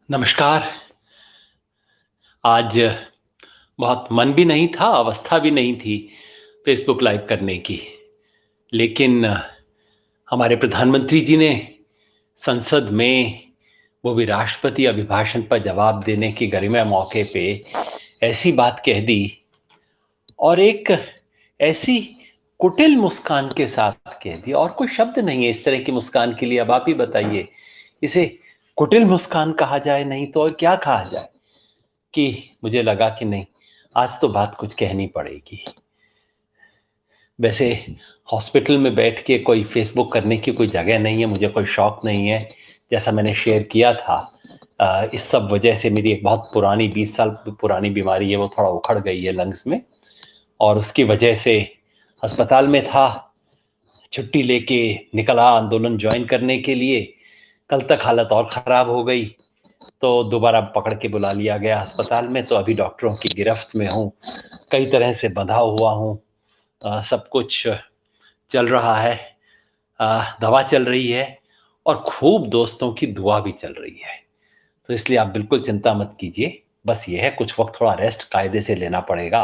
नमस्कार। आज बहुत मन भी नहीं था, अवस्था भी नहीं थी फेसबुक लाइव करने की। लेकिन हमारे प्रधानमंत्री जी ने संसद में, वो भी राष्ट्रपति अभिभाषण पर जवाब देने की गरिमा मौके पे ऐसी बात कह दी, और एक ऐसी कुटिल मुस्कान के साथ कह दी। और कोई शब्द नहीं है इस तरह की मुस्कान के लिए। अब आप ही बताइए, इसे कुटिल मुस्कान कहा जाए नहीं तो और क्या कहा जाए। कि मुझे लगा कि नहीं, आज तो बात कुछ कहनी पड़ेगी। वैसे हॉस्पिटल में बैठ के कोई फेसबुक करने की कोई जगह नहीं है, मुझे कोई शौक नहीं है। जैसा मैंने शेयर किया था, इस सब वजह से मेरी एक बहुत पुरानी 20 साल पुरानी बीमारी है, वो थोड़ा उखड़ गई है लंग्स में, और उसकी वजह से अस्पताल में था। छुट्टी लेके निकला आंदोलन ज्वाइन करने के लिए। कल तक हालत और खराब हो गई, तो दोबारा पकड़ के बुला लिया गया अस्पताल में। तो अभी डॉक्टरों की गिरफ्त में हूँ, कई तरह से बंधा हुआ हूँ। सब कुछ चल रहा है, दवा चल रही है, और खूब दोस्तों की दुआ भी चल रही है। तो इसलिए आप बिल्कुल चिंता मत कीजिए। बस ये है, कुछ वक्त थोड़ा रेस्ट कायदे से लेना पड़ेगा,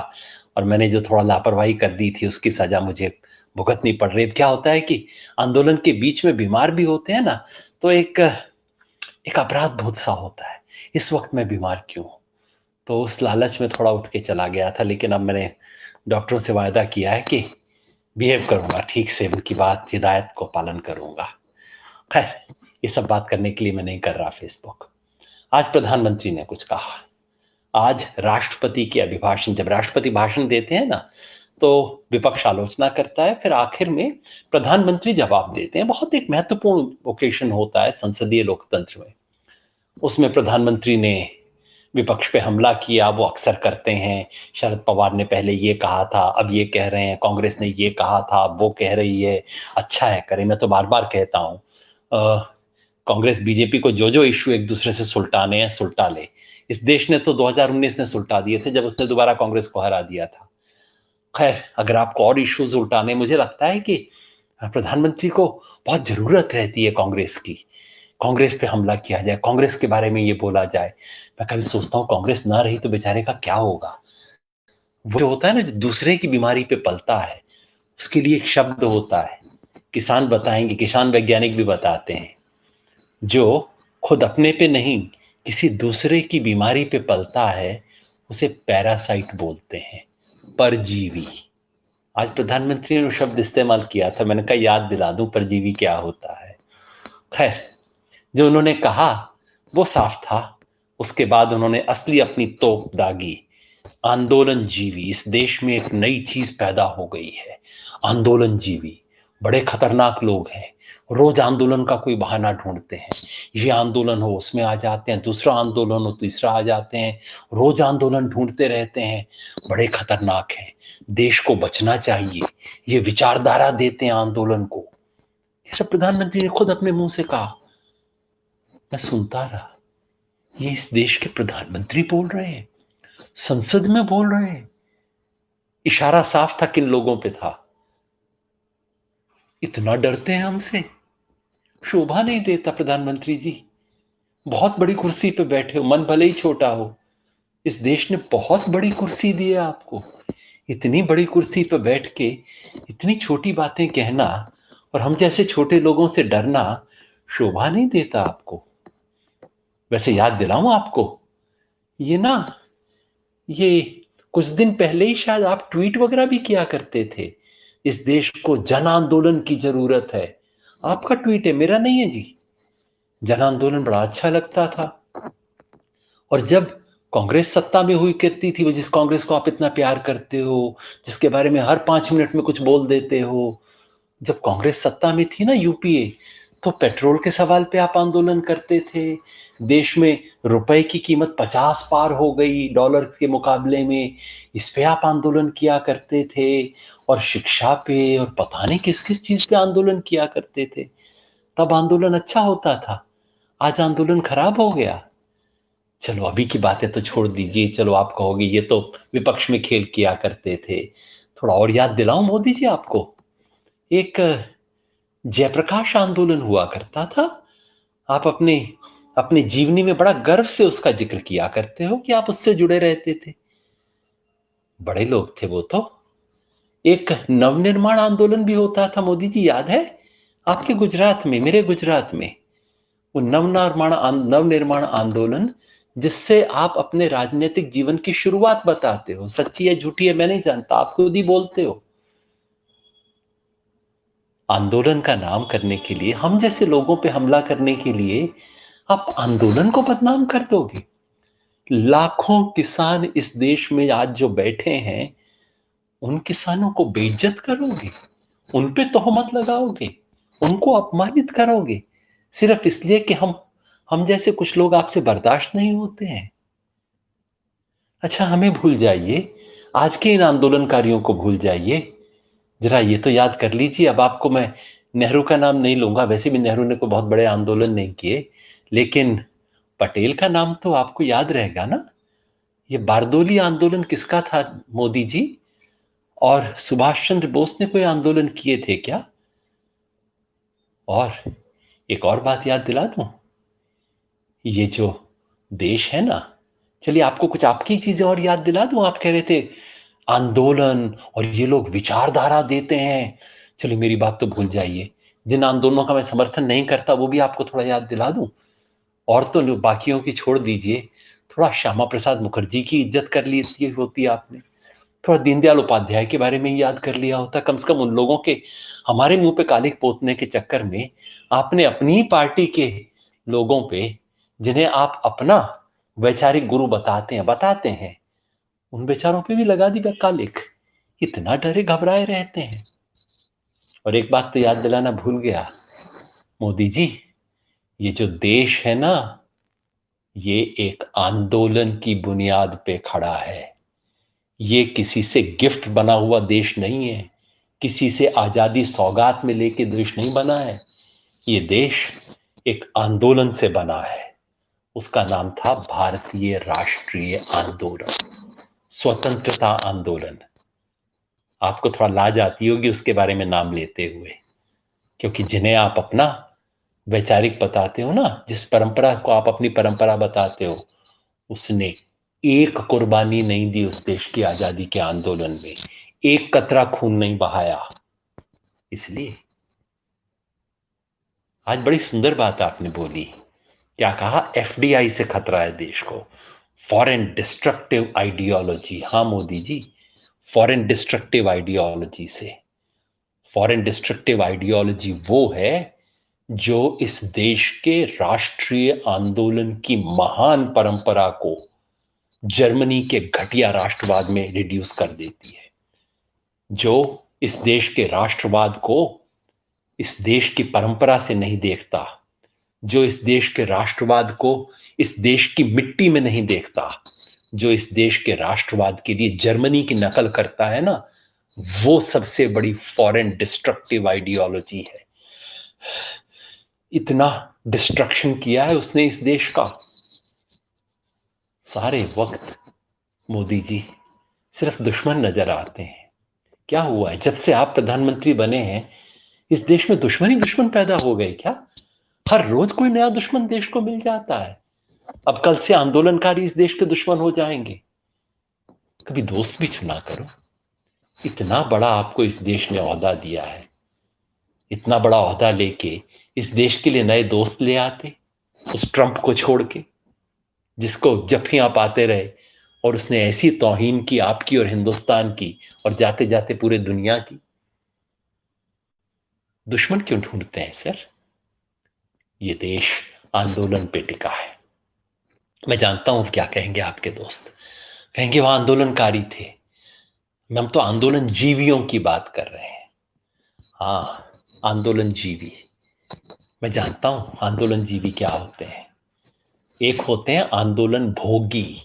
और मैंने जो थोड़ा लापरवाही कर दी थी उसकी सजा मुझे भुगतनी पड़ रही है। क्या होता है कि आंदोलन के बीच में बीमार भी होते हैं ना, तो एक एक अपराध बोध सा होता है, इस वक्त मैं बीमार क्यों हूं। तो उस लालच में थोड़ा उठ के चला गया था। लेकिन अब मैंने डॉक्टरों से वायदा किया है कि बिहेव करूंगा ठीक से, उनकी बात हिदायत को पालन करूंगा। खैर, ये सब बात करने के लिए मैं नहीं कर रहा फेसबुक। आज प्रधानमंत्री ने कुछ कहा। आज राष्ट्रपति के अभिभाषण, जब राष्ट्रपति भाषण देते हैं ना, तो विपक्ष आलोचना करता है, फिर आखिर में प्रधानमंत्री जवाब देते हैं। बहुत एक महत्वपूर्ण ओकेशन होता है संसदीय लोकतंत्र में। उसमें प्रधानमंत्री ने विपक्ष पे हमला किया, वो अक्सर करते हैं। शरद पवार ने पहले ये कहा था, अब ये कह रहे हैं। कांग्रेस ने ये कहा था, अब वो कह रही है। अच्छा है, करें। मैं तो बार बार कहता हूँ, कांग्रेस बीजेपी को जो जो इश्यू एक दूसरे से सुलटाने हैं सुलटा ले। इस देश ने तो 2019 में सुलटा दिए थे, जब उसने दोबारा कांग्रेस को हरा दिया था। खैर, अगर आपको और इश्यूज उल्टाने, मुझे लगता है कि प्रधानमंत्री को बहुत जरूरत रहती है कांग्रेस की। कांग्रेस पे हमला किया जाए, कांग्रेस के बारे में ये बोला जाए। मैं कभी सोचता हूँ, कांग्रेस ना रही तो बेचारे का क्या होगा। वो जो होता है ना, जो दूसरे की बीमारी पे पलता है, उसके लिए एक शब्द होता है, किसान बताएंगे, किसान वैज्ञानिक भी बताते हैं। जो खुद अपने पे नहीं, किसी दूसरे की बीमारी पे पलता है, उसे पैरासाइट बोलते हैं, परजीवी। आज प्रधानमंत्री ने शब्द इस्तेमाल किया था, मैंने कहा याद दिला दूं परजीवी क्या होता है। खैर, जो उन्होंने कहा वो साफ था। उसके बाद उन्होंने असली अपनी तोप दागी। आंदोलन जीवी, इस देश में एक नई चीज पैदा हो गई है। आंदोलन जीवी बड़े खतरनाक लोग हैं। रोज आंदोलन का कोई बहाना ढूंढते हैं। ये आंदोलन हो उसमें आ जाते हैं, दूसरा आंदोलन हो तीसरा आ जाते हैं। रोज आंदोलन ढूंढते रहते हैं, बड़े खतरनाक हैं। देश को बचना चाहिए, ये विचारधारा देते हैं आंदोलन को। ये सब प्रधानमंत्री ने खुद अपने मुंह से कहा। मैं सुनता रहा, ये इस देश के प्रधानमंत्री बोल रहे हैं, संसद में बोल रहे हैं। इशारा साफ था किन लोगों पे था। इतना डरते हैं हमसे, शोभा नहीं देता प्रधानमंत्री जी। बहुत बड़ी कुर्सी पे बैठे हो, मन भले ही छोटा हो, इस देश ने बहुत बड़ी कुर्सी दी है आपको। इतनी बड़ी कुर्सी पे बैठ के इतनी छोटी बातें कहना, और हम जैसे छोटे लोगों से डरना, शोभा नहीं देता आपको। वैसे याद दिलाऊं आपको, ये ना, ये कुछ दिन पहले ही शायद आप ट्वीट वगैरह भी किया करते थे, इस देश को जन आंदोलन की जरूरत है। आपका ट्वीट है, मेरा नहीं है जी। जन आंदोलन बड़ा अच्छा लगता था। और जब कांग्रेस सत्ता में हुई करती थी, वो जिस कांग्रेस को आप इतना प्यार करते हो, जिसके बारे में हर 5 मिनट में कुछ बोल देते हो, जब कांग्रेस सत्ता में थी ना, यूपीए, तो पेट्रोल के सवाल पे आप आंदोलन करते थे। देश में रुपए की कीमत 50 पार हो गई डॉलर के मुकाबले में, इस पे आप आंदोलन किया करते थे। और शिक्षा पे, और पता नहीं किस किस चीज पे आंदोलन किया करते थे। तब आंदोलन अच्छा होता था, आज आंदोलन खराब हो गया। चलो अभी की बातें तो छोड़ दीजिए। चलो आप कहोगे ये तो विपक्ष में खेल किया करते थे। थोड़ा और याद दिलाऊं मोदी जी आपको, एक जयप्रकाश आंदोलन हुआ करता था। आप अपने अपनी जीवनी में बड़ा गर्व से उसका जिक्र किया करते हो कि आप उससे जुड़े रहते थे। बड़े लोग थे वो तो। एक नवनिर्माण आंदोलन भी होता था मोदी जी, याद है आपके गुजरात में, मेरे गुजरात में, वो नवनिर्माण आंदोलन, जिससे आप अपने राजनीतिक जीवन की शुरुआत बताते हो। सच्ची है झूठी है मैं नहीं जानता, आप खुद ही बोलते हो। आंदोलन का नाम करने के लिए, हम जैसे लोगों पे हमला करने के लिए आप आंदोलन को बदनाम कर दोगे। लाखों किसान इस देश में आज जो बैठे हैं, उन किसानों को बेइज्जत करोगे, उन पे तोहमत लगाओगे, उनको अपमानित करोगे, सिर्फ इसलिए कि हम जैसे कुछ लोग आपसे बर्दाश्त नहीं होते हैं। अच्छा, हमें भूल जाइए, आज के इन आंदोलनकारियों को भूल जाइए। जरा ये तो याद कर लीजिए, अब आपको मैं नेहरू का नाम नहीं लूंगा, वैसे भी नेहरू ने कोई बहुत बड़े आंदोलन नहीं किए, लेकिन पटेल का नाम तो आपको याद रहेगा ना। ये बारदोली आंदोलन किसका था मोदी जी? और सुभाष चंद्र बोस ने कोई आंदोलन किए थे क्या? और एक और बात याद दिला दूं, ये जो देश है ना, चलिए आपको कुछ आपकी चीजें और याद दिला दूं। आप कह रहे थे आंदोलन और ये लोग विचारधारा देते हैं, चलिए मेरी बात तो भूल जाइए, जिन आंदोलनों का मैं समर्थन नहीं करता वो भी आपको थोड़ा याद दिला दूं। और तो बाकियों की छोड़ दीजिए, थोड़ा श्यामा प्रसाद मुखर्जी की इज्जत कर ली होती आपने, थोड़ा दीनदयाल उपाध्याय के बारे में ही याद कर लिया होता। कम से कम उन लोगों के, हमारे मुंह पे कालिख पोतने के चक्कर में आपने अपनी ही पार्टी के लोगों पे, जिन्हें आप अपना वैचारिक गुरु बताते हैं, उन बेचारों पे भी लगा दी कालिख। इतना डरे घबराए रहते हैं। और एक बात तो याद दिलाना भूल गया मोदी जी, ये जो देश है ना, ये एक आंदोलन की बुनियाद पे खड़ा है। ये किसी से गिफ्ट बना हुआ देश नहीं है, किसी से आजादी सौगात में लेके देश नहीं बना है। ये देश एक आंदोलन से बना है। उसका नाम था भारतीय राष्ट्रीय आंदोलन, स्वतंत्रता आंदोलन। आपको थोड़ा लाज आती होगी उसके बारे में नाम लेते हुए, क्योंकि जिन्हें आप अपना वैचारिक बताते हो ना, जिस परंपरा को आप अपनी परंपरा बताते हो, उसने एक कुर्बानी नहीं दी उस देश की आजादी के आंदोलन में, एक कतरा खून नहीं बहाया। इसलिए आज बड़ी सुंदर बात आपने बोली। क्या कहा? एफडीआई से खतरा है देश को, फॉरेन डिस्ट्रक्टिव आइडियोलॉजी। हाँ Modi ji, foreign destructive ideology से। फॉरेन डिस्ट्रक्टिव आइडियोलॉजी वो है जो इस देश के राष्ट्रीय आंदोलन की महान परंपरा को जर्मनी के घटिया राष्ट्रवाद में रिड्यूस कर देती है, जो इस देश के राष्ट्रवाद को इस देश की परंपरा से नहीं देखता, जो इस देश के राष्ट्रवाद को इस देश की मिट्टी में नहीं देखता, जो इस देश के राष्ट्रवाद के लिए जर्मनी की नकल करता है ना, वो सबसे बड़ी फॉरेन डिस्ट्रक्टिव आइडियोलॉजी है। इतना डिस्ट्रक्शन किया है उसने इस देश का। सारे वक्त मोदी जी सिर्फ दुश्मन नजर आते हैं। क्या हुआ है, जब से आप प्रधानमंत्री बने हैं इस देश में दुश्मन ही दुश्मन पैदा हो गए क्या? हर रोज कोई नया दुश्मन देश को मिल जाता है। अब कल से आंदोलनकारी इस देश के दुश्मन हो जाएंगे। कभी दोस्त भी चुना करो। इतना बड़ा आपको इस देश ने ओहदा दिया है, इतना बड़ा ओहदा लेके इस देश के लिए नए दोस्त ले आते, उस ट्रंप को छोड़ के, जिसको जफ्फियां पाते रहे और उसने ऐसी तौहीन की आपकी और हिंदुस्तान की और जाते जाते पूरे दुनिया की। दुश्मन क्यों ढूंढते हैं सर? ये देश आंदोलन पे टिका है। मैं जानता हूं क्या कहेंगे आपके दोस्त, कहेंगे वो आंदोलनकारी थे। हम तो आंदोलन जीवियों की बात कर रहे हैं। हाँ, आंदोलन जीवी। मैं जानता हूं आंदोलन जीवी क्या होते हैं। एक होते हैं आंदोलन भोगी,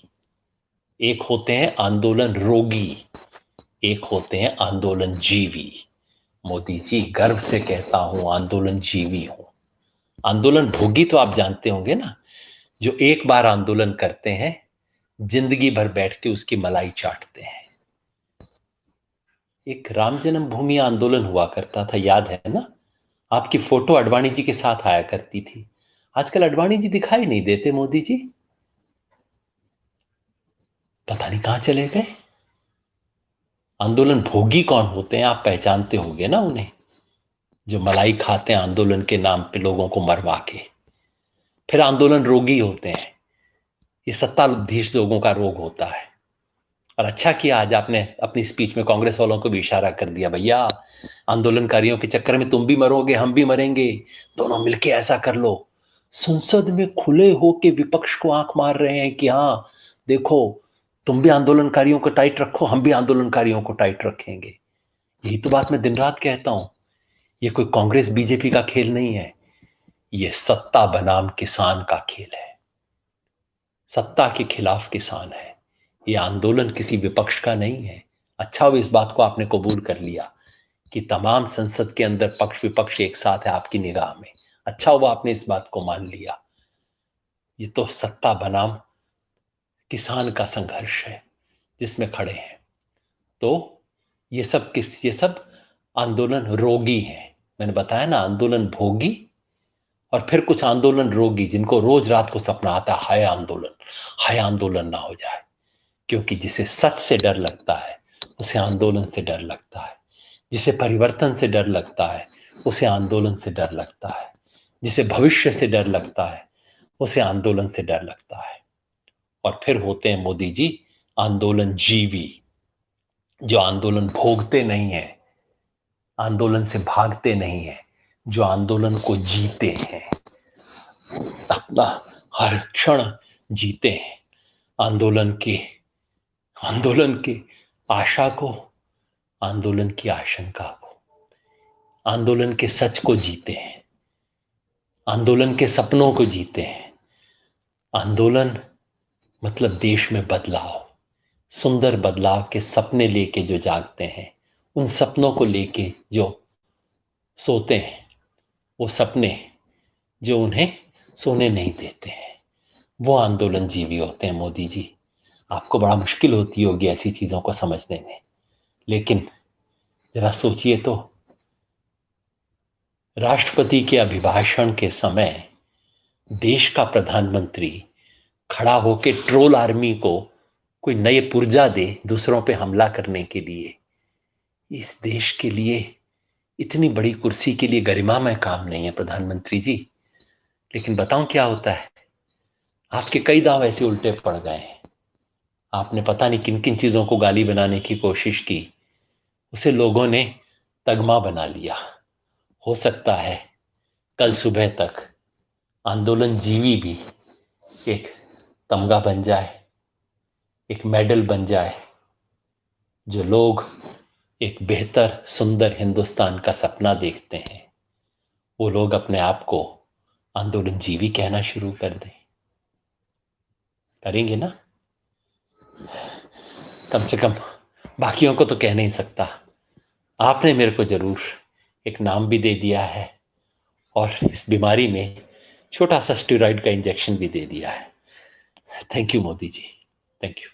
एक होते हैं आंदोलन रोगी, एक होते हैं आंदोलन जीवी। मोदी जी गर्व से कहता हूं आंदोलन जीवी हूं। आंदोलन भोगी तो आप जानते होंगे ना, जो एक बार आंदोलन करते हैं, जिंदगी भर बैठ के उसकी मलाई चाटते हैं। एक राम जन्मभूमि आंदोलन हुआ करता था, याद है ना? आपकी फोटो अडवाणी जी के साथ आया करती थी। आजकल अडवाणी जी दिखाई नहीं देते, मोदी जी पता नहीं कहां चले गए। आंदोलन भोगी कौन होते हैं, आप पहचानते होंगे ना उन्हें, जो मलाई खाते हैं आंदोलन के नाम पे लोगों को मरवा के। फिर आंदोलन रोगी होते हैं, ये सत्ताधीश लोगों का रोग होता है। और अच्छा किया आज आपने अपनी स्पीच में कांग्रेस वालों को भी इशारा कर दिया, भैया आंदोलनकारियों के चक्कर में तुम भी मरोगे हम भी मरेंगे, दोनों मिलके ऐसा कर लो। संसद में खुले होके विपक्ष को आंख मार रहे हैं कि हाँ देखो, तुम भी आंदोलनकारियों को टाइट रखो, हम भी आंदोलनकारियों को टाइट रखेंगे। यही तो बात मैं दिन रात कहता हूं। ये कोई कांग्रेस बीजेपी का खेल नहीं है, ये सत्ता बनाम किसान का खेल है। सत्ता के खिलाफ किसान है, ये आंदोलन किसी विपक्ष का नहीं है। अच्छा हुआ इस बात को आपने कबूल कर लिया कि तमाम संसद के अंदर पक्ष विपक्ष एक साथ है आपकी निगाह में। अच्छा हुआ आपने इस बात को मान लिया। ये तो सत्ता बनाम किसान का संघर्ष है जिसमें खड़े हैं। तो ये सब आंदोलन रोगी हैं। मैंने बताया ना, आंदोलन भोगी और फिर कुछ आंदोलन रोगी, जिनको रोज रात को सपना आता है हाय आंदोलन ना हो जाए। क्योंकि जिसे सच से डर लगता है उसे आंदोलन से डर लगता है, जिसे परिवर्तन से डर लगता है उसे आंदोलन से डर लगता है, जिसे भविष्य से डर लगता है उसे आंदोलन से डर लगता है। और फिर होते हैं मोदी जी आंदोलन जीवी, जो आंदोलन भोगते नहीं है, आंदोलन से भागते नहीं है, जो आंदोलन को जीते हैं, अपना हर क्षण जीते हैं। आंदोलन के आंदोलन की आशा को, आंदोलन की आशंका को, आंदोलन के सच को जीते हैं, आंदोलन के सपनों को जीते हैं। आंदोलन मतलब देश में बदलाव, सुंदर बदलाव के सपने लेके जो जागते हैं, उन सपनों को लेके जो सोते हैं, वो सपने जो उन्हें सोने नहीं देते हैं, वो आंदोलन जीवी होते हैं। मोदी जी, आपको बड़ा मुश्किल होती होगी ऐसी चीजों को समझने में, लेकिन जरा सोचिए तो, राष्ट्रपति के अभिभाषण के समय देश का प्रधानमंत्री खड़ा होकर ट्रोल आर्मी को कोई नए पुर्जा दे दूसरों पे हमला करने के लिए। इस देश के लिए इतनी बड़ी कुर्सी के लिए गरिमामय काम नहीं है प्रधानमंत्री जी। लेकिन बताऊं क्या होता है, आपके कई दांव ऐसे उल्टे पड़ गए हैं। आपने पता नहीं किन किन चीजों को गाली बनाने की कोशिश की, उसे लोगों ने तगमा बना लिया। हो सकता है कल सुबह तक आंदोलन जीवी भी एक तमगा बन जाए, एक मेडल बन जाए, जो लोग एक बेहतर सुंदर हिंदुस्तान का सपना देखते हैं, वो लोग अपने आप को आंदोलन जीवी कहना शुरू कर दें। करेंगे ना? कम से कम बाकियों को तो कह नहीं सकता, आपने मेरे को जरूर एक नाम भी दे दिया है और इस बीमारी में छोटा सा स्टेरॉइड का इंजेक्शन भी दे दिया है। Thank you Modi ji, thank you.